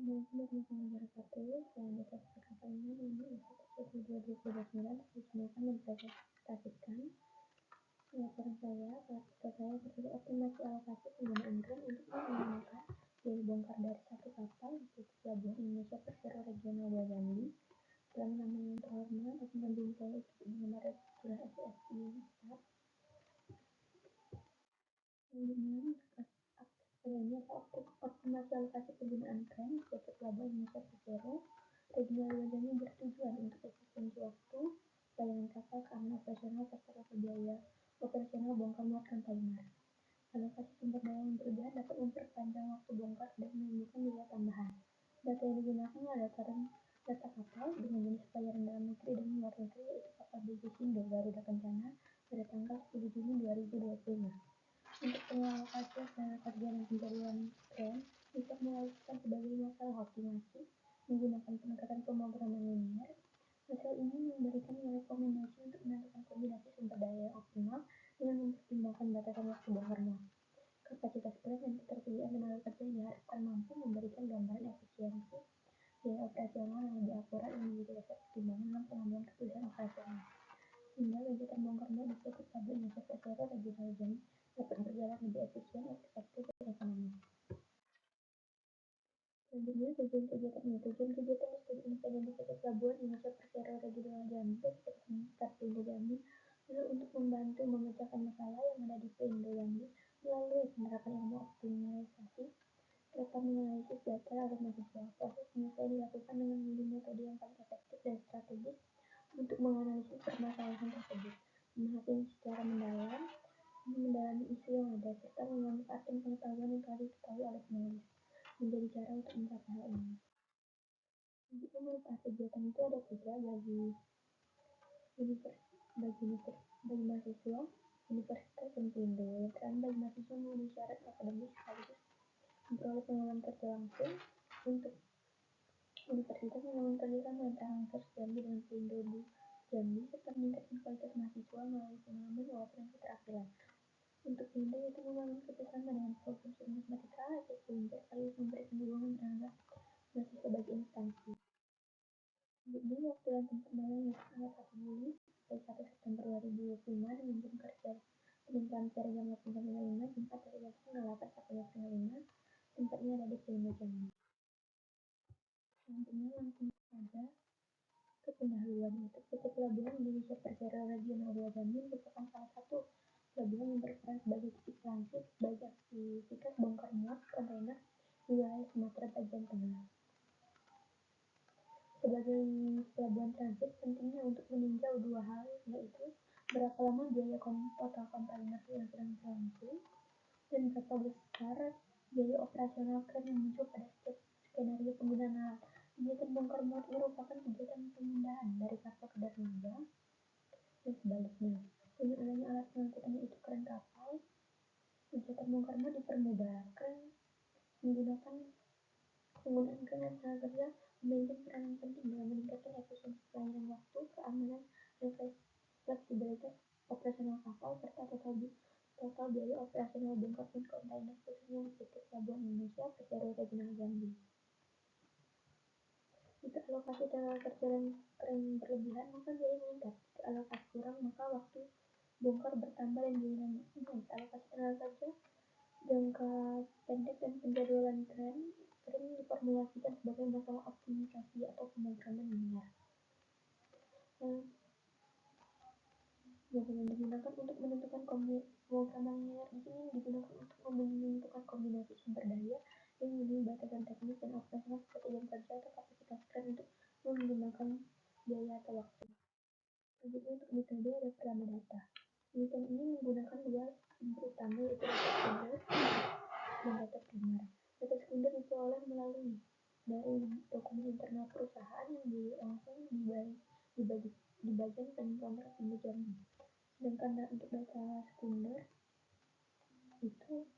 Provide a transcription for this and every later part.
Selain data percakapannya, ini episode 2029 digunakan mempresentasikan laporan saya. Artikel saya berjudul optimasi alokasi penggunaan rem untuk meminimalkan biaya bongkar dari satu kapal di Pelabuhan Indonesia Persero Regional Jambi. Dalam nama yang terhormat, aku mendampingi saya dengan regular SSI yang tetap. Kemudian adanya optimasi alokasi penggunaan rem di Pelabuhan Indonesia Persero Regional Jambi bertujuan untuk efisiensi waktu pelayanan kapal, keamanan operasional, serta biaya operasional bongkar muat kontainer. Alokasi sumber daya yang berlebihan dapat memperpanjang waktu bongkar dan menimbulkan biaya tambahan. Data yang digunakan adalah data kapal dengan jenis pelayaran dalam negeri dan luar negeri, yaitu kapal BG Sindo Garuda Kencana pada tanggal 10 Juni 2025. Untuk pengalokasian tenaga kerja dan penjadwalan rem diformulasikan sebagai masalah optimasi menggunakan pendekatan pemrograman linier. Hasil ini memberikan rekomendasi untuk menentukan kombinasi sumber daya yang optimal dengan mempertimbangkan batasan waktu bongkar muat. Kapasitas rem dan ketersediaan tenaga kerja diharapkan mampu memberikan gambaran efisiensi biaya operasional yang lebih akurat yang menjadi dasar pertimbangan dalam pengambilan keputusan operasional, sehingga kegiatan bongkar muat di PT Pelabuhan Indonesia Persero Regional Jambi dapat berjalan lebih efisien, efektif, dan ekonomis. Selanjutnya, tujuan kegiatan studi independen di PT Pelabuhan Indonesia Persero Regional Jambi dan Pelindo Jambi adalah untuk membantu memecahkan masalah yang ada di Pelindo Jambi melalui penerapan ilmu optimalisasi serta menganalisis data oleh mahasiswa. Proses penyelesaian dilakukan dengan metode yang paling efektif dan strategis untuk menganalisis permasalahan tersebut, memahami secara mendalam, mendalami isu yang ada, serta memanfaatkan pengetahuan yang telah diketahui oleh penulis menjadi cara untuk mencapai hal ini. Untuk manfaat kegiatan itu ada 3 bagi mahasiswa, universitas, dan Pelindo. Yang pertama, bagi mahasiswa memenuhi syarat akademis sekaligus memperoleh pengalaman kerja langsung. Untuk universitas membangun kerjasama antara Universitas Jambi dengan Pelindo Jambi serta meningkatkan kualitas mahasiswa melalui pengalaman, wawasan, dan keterampilan. Untuk Pelindo yaitu membangun kerjasama dengan program studi matematika, sehingga sekaligus memberikan dukungan terhadap mahasiswa bagi instansi. Selanjutnya, waktu dan tempat magang yaitu tanggal 1 Juli sampai 1 September 2025 dengan jam kerja peningkatan dari jam 8.45, Jumat dari jam 8 sampai jam 5. Tempatnya ada di Pelindo Jambi. Selanjutnya, langsung saja ke pendahuluan, yaitu PT Pelabuhan Indonesia Persero Regional Jambi merupakan salah satu pelabuhan yang berperan sebagai titik transit bagi aktivitas bongkar muat kontainer di wilayah Sumatera bagian tengah. Sebagai pelabuhan transit, pentingnya untuk meninjau 2 hal, yaitu berapa lama biaya total kontainer yang sedang berlangsung dan berapa besar biaya operasional kren yang muncul pada setiap skenario penggunaan alat. Kegiatan bongkar muat merupakan kegiatan pemindahan dari kapal ke dermaga dan sebaliknya. Dengan adanya alat pengangkutan yaitu kren kapal, kegiatan bongkar muat dipermudah. Penggunaan kren dan tenaga kerja memiliki peranan penting dalam meningkatkan efisiensi pelayanan waktu, keamanan, dan fleksibilitas operasional kapal serta total biaya operasional bongkar muat kontainer khususnya di PT Pelabuhan Indonesia Persero Regional Jambi. Jika alokasi tenaga kerja dan kren berlebihan, maka biaya meningkat. Jika alokasi kurang, maka waktu bongkar bertambah dan biaya naik. Alokasi tenaga kerja jangka pendek dan penjadwalan kren sering diformulasikan sebagai masalah optimisasi atau pemrograman linier. Yang digunakan untuk menentukan pemrograman linier di sini digunakan untuk menentukan kombinasi sumber daya yang memenuhi batasan teknis dan operasional seperti jam kerja atau kapasitas kren untuk meminimalkan biaya atau waktu. Selanjutnya, untuk metode ada pertama data. Metode ini menggunakan 2 sumber utama, yaitu data sekunder dan data primer. Data sekunder diperoleh melalui dari dokumen internal perusahaan yang langsung di bagian penkontrak Pelindo Jambi. Sedangkan untuk data sekunder itu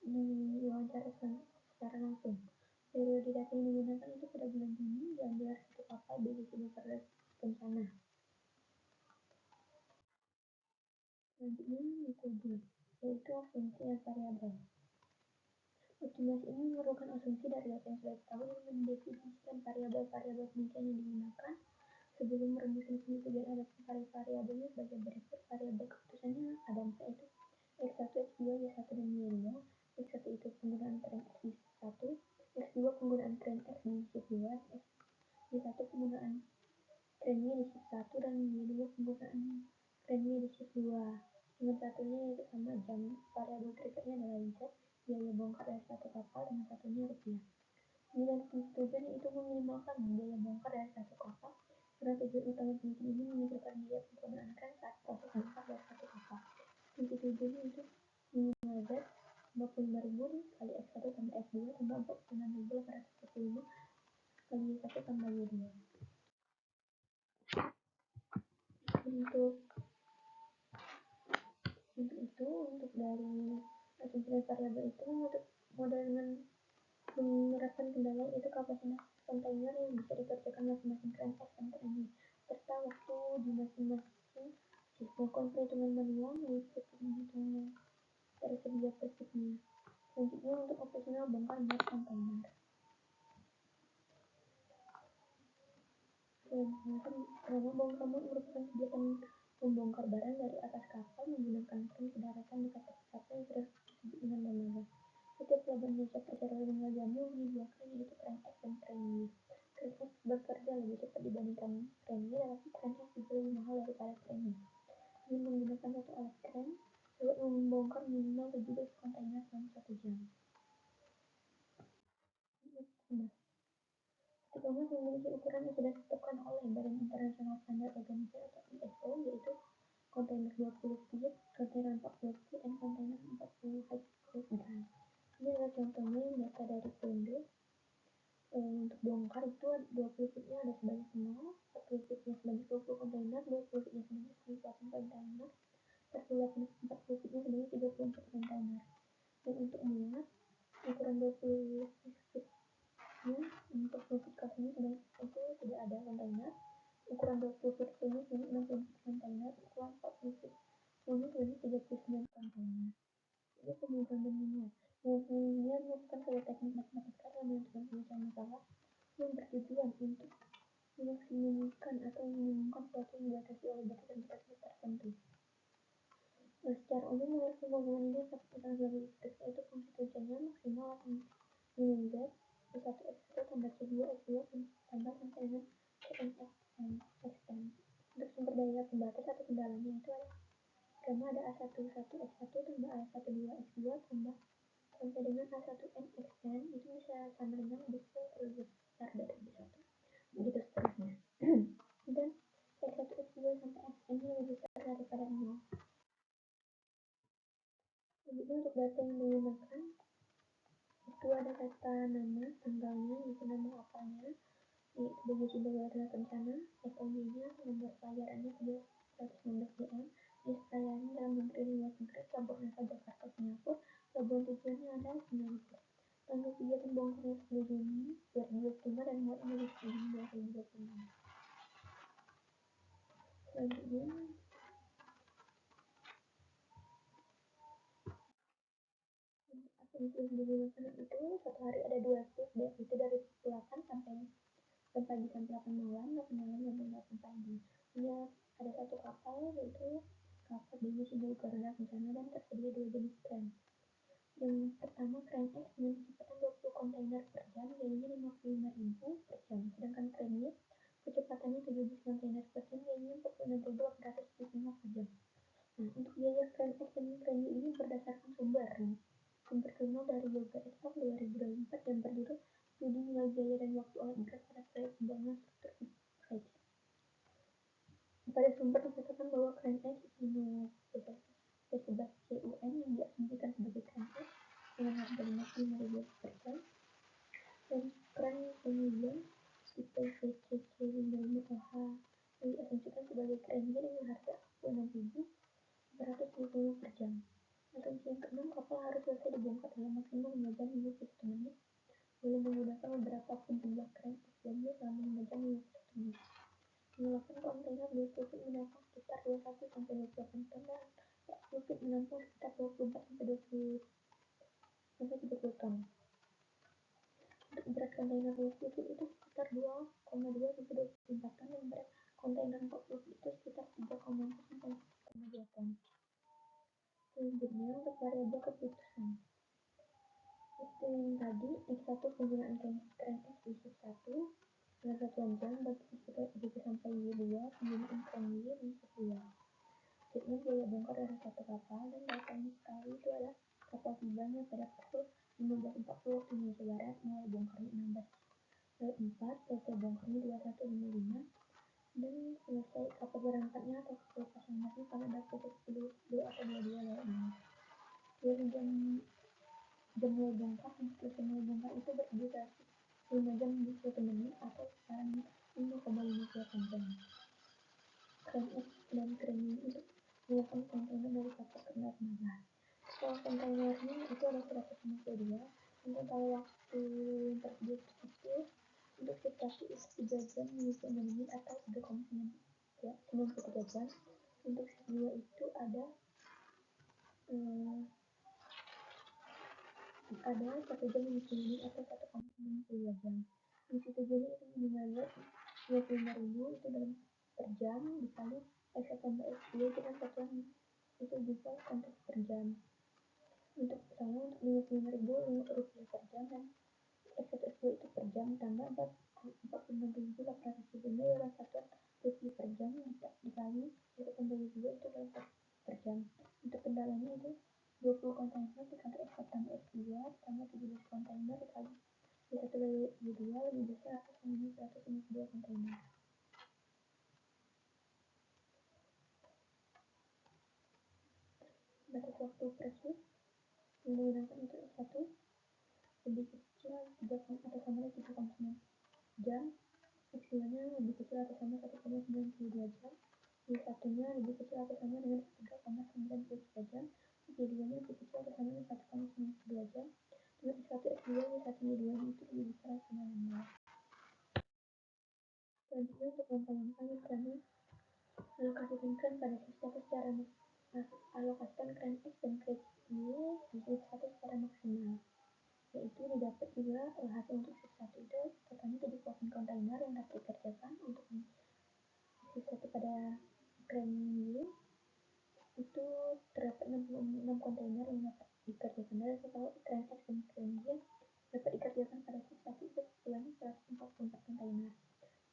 diwawancara secara langsung. Periode data yang digunakan itu pada bulan Juni diambil dari satu kapal BG Sindo Garuda Kencana. Selanjutnya metode yaitu asumsi dan variabel. Optimasi ini memerlukan asumsi dari data yang sudah diketahui dan mendefinisikan variabel-variabel penelitian yang digunakan. Sebelum merumuskan tujuan adaptasi variabelnya sebagai berikut. Variabel keputusannya ada 4, yaitu X1, X2, Y1, dan Y2. X1 itu penggunaan tren X di shift 1, X2 penggunaan tren X di shift 2, Y1 penggunaan tren Y di shift 1, dan Y2 penggunaan tren Y di shift 2. Dengan satunya yaitu sama jam. Variabel berikutnya adalah Z, biaya bongkar dari satu kapal, dengan satunya rupiah. Nilai fungsi tujuan yaitu meminimalkan biaya bongkar dari satu kapal, karena tujuan utama penelitian ini menyingkirkan biaya penggunaan kran saat proses bongkar dari satu kapal. Fungsi tujuannya itu minimal Z 55.000 kali X1 tambah X2 tambah 46.845 kali Y1 tambah Y2. Untuk dari asumsi variabel itu, untuk model dengan menerapkan kendala yaitu kapasitas kontainer yang bisa dikerjakan masing-masing kran X dan kran Y, serta waktu di masing-masing shift. Melakukan perhitungan manual mengikut penghitungan yang tersedia per shiftnya. Selanjutnya untuk operasional bongkar muat kontainer. Karena bongkar muat merupakan kegiatan membongkar barang dari atas kapal menggunakan kran ke daratan dekat kapal yang sudah disebut dengan dermaga. Setiap pelabuhan Indonesia percaya dengan jamu memiliki dua kran, yaitu kran X dan kran Y. Kran X bekerja lebih cepat dibandingkan kran Y, tetapi kran X juga lebih mahal daripada kran Y. Dengan menggunakan satu alat kran dapat membongkar minimal 17 kontainer dalam 1 jam. E-commerce memiliki ukuran yang sudah ditetapkan oleh Badan Internasional Standar Organisasi atau ISO, yaitu kontainer 20 feet, kontainer 40 feet, dan kontainer 40 feet. Ini adalah contohnya data dari Pendo. Untuk bongkar itu 20 feetnya ada sebanyak 0, 40 feetnya sebanyak 20 kontainer, 20 feetnya sebanyak 18 kontainer, 40 feetnya sebanyak 34 kontainer. Dan untuk muat, ukuran 20 feetnya untuk notifikasinya sebanyak itu tidak ada kontainer, ukuran 20 feet sebanyak 64 kontainer, ukuran 40 feet sebanyak 39 kontainer. Jadi kemudian memuat merupakan sebuah teknik matematika dalam menentukan pemecahan masalah yang bertujuan untuk memaksimumkan atau meminimumkan suatu yang dibatasi oleh batasan-batasan tertentu. Secara umum, menurut pembangunan ini dapat kita sebagai berikut, yaitu fungsi tujuannya maksimal atau minimum Z, X1 X1 tambah C2 X2 tambah sampai dengan Xn. Untuk sumber daya pembatas atau kendalanya itu pertama ada A11 X1 tambah A12 X2 tambah sampai dengan A1N Xn, itu bisa sama dengan B2 lebih besar dari B1, begitu seterusnya. Dan X1 X2 sampai Xn lebih besar daripada 0. Jadi untuk data yang digunakan itu ada data nama, tanggalnya, yaitu nama kapalnya, sebagai sumber data rencana, FOD-nya, nomor pelayarannya 316 DM, jenis pelayaran dalam negeri luar negeri, pelabuhan asal Jakarta, Singapura, pelabuhan tujuannya ada Singapura. Tanggal kegiatan bongkarnya 10 Juni 2025 dan muatnya 10 Juni 2025. Selanjutnya, asumsi yang digunakan itu satu hari ada 2 shift, itu dari pukul 8 sampai pagi sampai 8 malam, 8 malam sampai 8 pagi. Hanya ada satu kapal, yaitu kapal jenis Indo Garuda Kencana, dan tersedia 2 jenis kran. Yang pertama kran X dengan kecepatan 20 kontainer per jam, biayanya 55.000 per jam. Sedangkan kran Y kecepatannya 17 kontainer per jam, biayanya 46.875 per jam. Nah, untuk biaya kran X dan kran Y ini berdasarkan sumber termal dari Yoga Estok 2024 yang berjudul Studi Nilai Biaya dan Waktu Alat Berat pada Proyek Pembangunan Struktur X. Pada sumber dinyatakan bahwa kran X P11 CUN yang diasumsikan sebagai kran X dengan harga 55.000 per jam, dan kran kemudian tipe VCC 55 OH yang diasumsikan sebagai kran Y dengan harga 46.450 per jam. Asumsi yang keenam, kapal harus selesai dibongkar dalam maksimal 5 jam 51 menit, boleh menggunakan beberapa pun jumlah kran X dan Y selama 5 jam 51 menit. Menggunakan kontainer 20 feet menampung sekitar 21 sampai 28 ton dan 40 feet menampung sekitar 24 sampai 20 sampai 30 ton. Untuk berat kontainer 20 feet itu sekitar 2,2 sampai 24 ton dan berat kontainer 40 feet itu sekitar 3,4 sampai 4,2 ton. Selanjutnya untuk variabel keputusan. Itu yang tadi, X1 penggunaan kren X di shift 1 dengan satuan jam bagi sampai Y2 penggunaan kren Y di shift 2. Statement biaya bongkar dari satu kapal dan data yang diketahui itu adalah kapal tibanya pada pukul 15.40 waktu Indonesia Barat, mulai bongkarnya 16.04, selesai bongkarnya 21.55, dan selesai kapal berangkatnya atau kelepasan masnya pada pukul 10 atau 22.06. Dari jam mulai bongkar dan selesai mulai bongkar itu berdurasi 5 jam 21 menit atau sekarang 5,58 jam. Kren X dan kren Y untuk menyiapkan kontainer dari kapal ke Selat Malaka. Kalau kontainernya itu ada 152 dan total waktu yang tersedia itu untuk situasi itu 3 jam 56 menit atau 3,93 jam. Untuk shift 2 itu ada 1 jam 50 menit atau 1,92 jam. Misi tujuannya itu minimal 25.000 itu dalam per jam dikali X tambah X2 dengan satuan itu bisa untuk per jam. Untuk sama untuk 55.000 rupiah per jam dan X1 X2 itu per jam tambah 46.800 sehingga dalam satuan rupiah per jam dikali X tambah Y2 itu dalam per jam. Untuk kendalanya itu 20 kontainer dikali X tambah X2 tambah 17 kontainer dikali Y1 Y2 lebih besar atau sama 152 kontainer. Batas waktu per shift menggunakan itu S1 lebih kecil 3 atau sama 3,9 jam, X2 nya lebih kecil atau sama 1,92 jam, Y1 nya lebih kecil atau sama dengan 3,93 jam, Y2 nya lebih kecil atau sama dengan 1,92 jam, dengan X1 X2 Y1 Y2 nya itu lebih besar atau sama dengan 0. Selanjutnya untuk langkah-langkah yang kami alokasikan kren pada shift 1 secara alokasikan kren X dan kren Y di shift 1 secara maksimal, yaitu didapat juga hasil untuk shift 1 itu totalnya 78 kontainer yang dapat dikerjakan. Untuk shift 1 pada kren Y itu terdapat 66 kontainer yang dapat dikerjakan dari total kren X dan kren Y dapat dikerjakan pada shift 1 itu sebanyak 144 kontainer.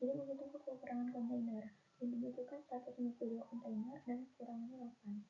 Jadi menghitung kekurangan kontainer yang dibutuhkan 152 kontainer dan kekurangannya 8.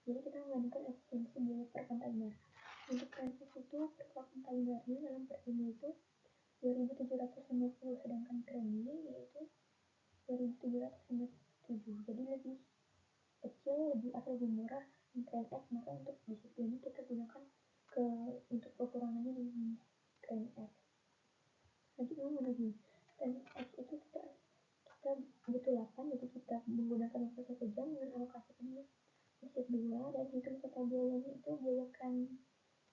Jadi kita membandingkan efisiensi biaya per kontainer. Untuk kren X itu per kontainernya dalam per jamnya itu 2.750, sedangkan kren Y yaitu 2.757. Jadi lebih kecil, lebih murah di kren X, maka untuk di situ ini kita gunakan untuk kekurangannya di kren X. Selanjutnya menurut kren X itu kita butuh 8, jadi kita menggunakan waktu 1 jam dengan alokasikannya di shift 2 dan hitung total biayanya itu biaya kren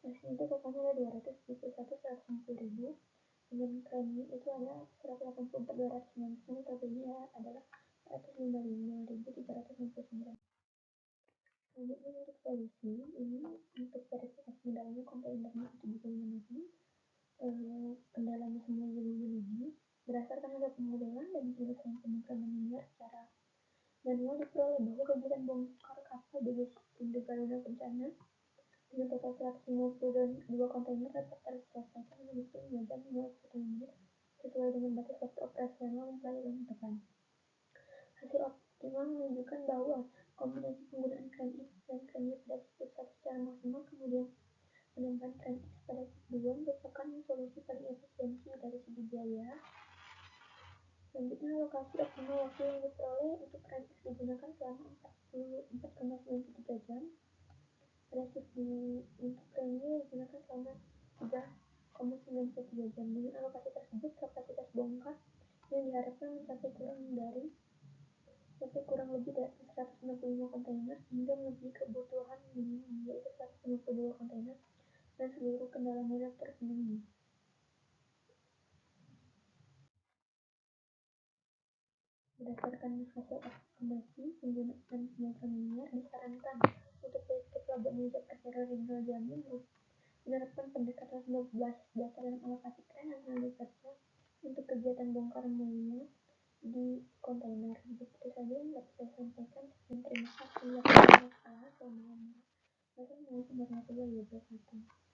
X itu totalnya ada 271.150.000 dengan kren Y itu ada 184.290, totalnya adalah 155.369. Selanjutnya untuk solusi ini untuk verifikasi kendalanya kontainernya itu bisa memenuhi kendalanya semua juga memenuhi berdasarkan hasil pemodelan dan penyelesaian pemrogramannya secara manual diperoleh bahwa kegiatan bongkar kapal BBC Indo Garuda Kencana dengan total 152 kontainer dapat terselesaikan dalam waktu 5 jam 51 menit sesuai dengan batas waktu operasional dan pelayanan depan. Hasil optimal menunjukkan bahwa kombinasi penggunaan kren X dan kren Y pada shift 1 secara maksimal kemudian penambahan kren X pada shift 2 merupakan solusi paling efisiensi dari segi biaya. Selanjutnya alokasi optimal waktu yang diperoleh untuk kren X digunakan selama 44,93 jam. Pada shift untuk kren Y digunakan selama 3,93 jam. Dengan alokasi tersebut, kapasitas bongkar yang diharapkan mencapai kurang lebih dari 165 kontainer hingga melebihi kebutuhan minimum yaitu 152 kontainer dan seluruh kendala modal terpenuhi. Berdasarkan hasil estimasi penggunaan kilogram minyak disarankan untuk listrik pelabuhan Indonesia Persero Regional Jambi menerapkan pendekatan berbasis data dan alokasi keren analisis kerja untuk kegiatan bongkar muat di kontainer. Begitu saja yang dapat saya sampaikan, dan terima kasih atas waktunya. Selamat malam. Wassalamualaikum warahmatullahi wabarakatuh.